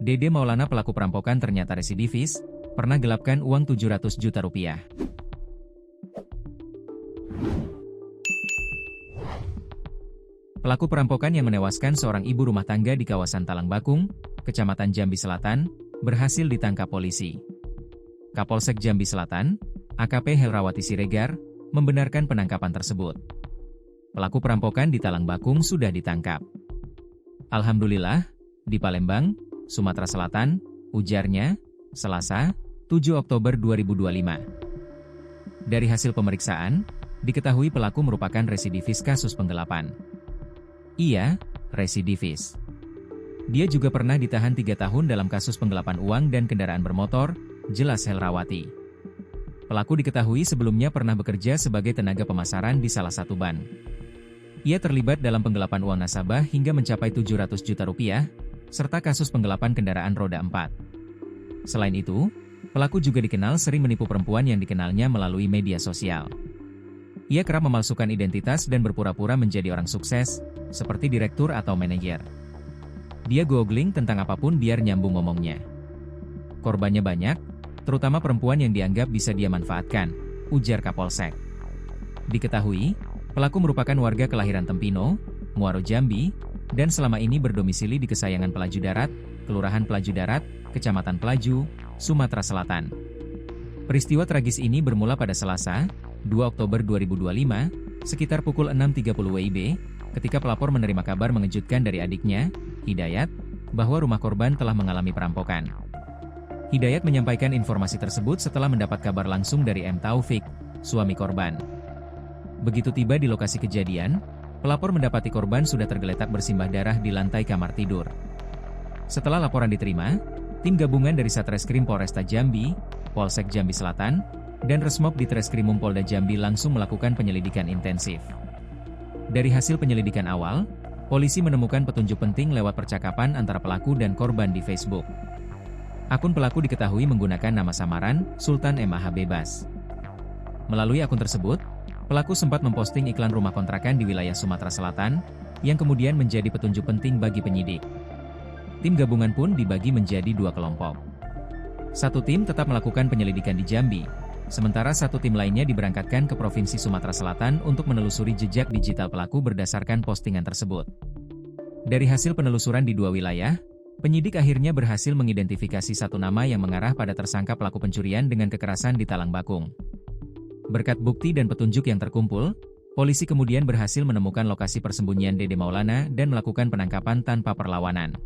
Dede Maulana pelaku perampokan ternyata residivis, pernah gelapkan uang 700 juta rupiah. Pelaku perampokan yang menewaskan seorang ibu rumah tangga di kawasan Talang Bakung, Kecamatan Jambi Selatan, berhasil ditangkap polisi. Kapolsek Jambi Selatan, AKP Helrawati Siregar, membenarkan penangkapan tersebut. Pelaku perampokan di Talang Bakung sudah ditangkap. Alhamdulillah, di Palembang, Sumatera Selatan, ujarnya, Selasa, 7 Oktober 2025. Dari hasil pemeriksaan, diketahui pelaku merupakan residivis kasus penggelapan. Ia, residivis. Dia juga pernah ditahan 3 tahun dalam kasus penggelapan uang dan kendaraan bermotor, jelas Helrawati. Pelaku diketahui sebelumnya pernah bekerja sebagai tenaga pemasaran di salah satu bank. Ia terlibat dalam penggelapan uang nasabah hingga mencapai 700 juta rupiah, serta kasus penggelapan kendaraan roda 4. Selain itu, pelaku juga dikenal sering menipu perempuan yang dikenalnya melalui media sosial. Ia kerap memalsukan identitas dan berpura-pura menjadi orang sukses, seperti direktur atau manajer. Dia googling tentang apapun biar nyambung ngomongnya. Korbannya banyak, terutama perempuan yang dianggap bisa dia manfaatkan, ujar Kapolsek. Diketahui, pelaku merupakan warga kelahiran Tempino, Muaro Jambi, dan selama ini berdomisili di Kesayangan Pelaju Darat, Kelurahan Pelaju Darat, Kecamatan Pelaju, Sumatera Selatan. Peristiwa tragis ini bermula pada Selasa, 2 Oktober 2025, sekitar pukul 6.30 WIB, ketika pelapor menerima kabar mengejutkan dari adiknya, Hidayat, bahwa rumah korban telah mengalami perampokan. Hidayat menyampaikan informasi tersebut setelah mendapat kabar langsung dari M. Taufik, suami korban. Begitu tiba di lokasi kejadian, pelapor mendapati korban sudah tergeletak bersimbah darah di lantai kamar tidur. Setelah laporan diterima, tim gabungan dari Satreskrim Polresta Jambi, Polsek Jambi Selatan, dan Resmob di Treskrimum Polda Jambi langsung melakukan penyelidikan intensif. Dari hasil penyelidikan awal, polisi menemukan petunjuk penting lewat percakapan antara pelaku dan korban di Facebook. Akun pelaku diketahui menggunakan nama samaran, Sultan MAH Bebas. Melalui akun tersebut, pelaku sempat memposting iklan rumah kontrakan di wilayah Sumatera Selatan, yang kemudian menjadi petunjuk penting bagi penyidik. Tim gabungan pun dibagi menjadi 2 kelompok. Satu tim tetap melakukan penyelidikan di Jambi, sementara satu tim lainnya diberangkatkan ke Provinsi Sumatera Selatan untuk menelusuri jejak digital pelaku berdasarkan postingan tersebut. Dari hasil penelusuran di 2 wilayah, penyidik akhirnya berhasil mengidentifikasi satu nama yang mengarah pada tersangka pelaku pencurian dengan kekerasan di Talang Bakung. Berkat bukti dan petunjuk yang terkumpul, polisi kemudian berhasil menemukan lokasi persembunyian Dede Maulana dan melakukan penangkapan tanpa perlawanan.